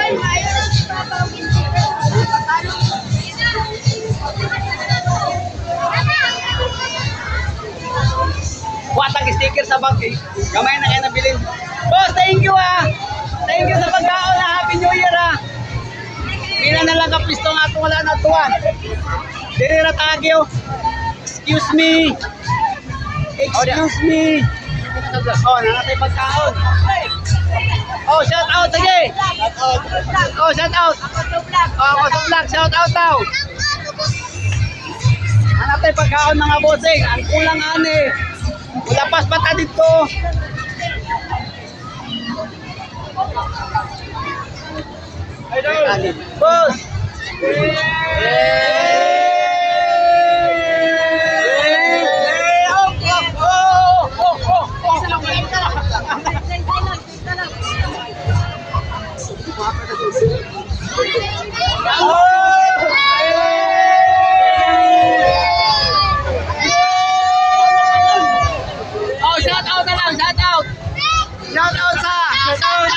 Watag sticker sa bag eh. Gamay na kayo nabilin. Boss, thank you ah. Thank you sa pagkaon na Happy New Year ah. Pila na lang kapisto nga ito wala na tuwan. Dirira tagyo. Excuse me. Excuse me. Oh, nanatay pagkaon. Oh, shout out sige. Oh, shout out. Oh, ako sa vlog, shout out daw. Nanatay pagkaon mga bossing. Ang kulang ani. Wala pas bata dito. Boss. Oh, shout out na lang, shout out. Shout out sa. Shout out.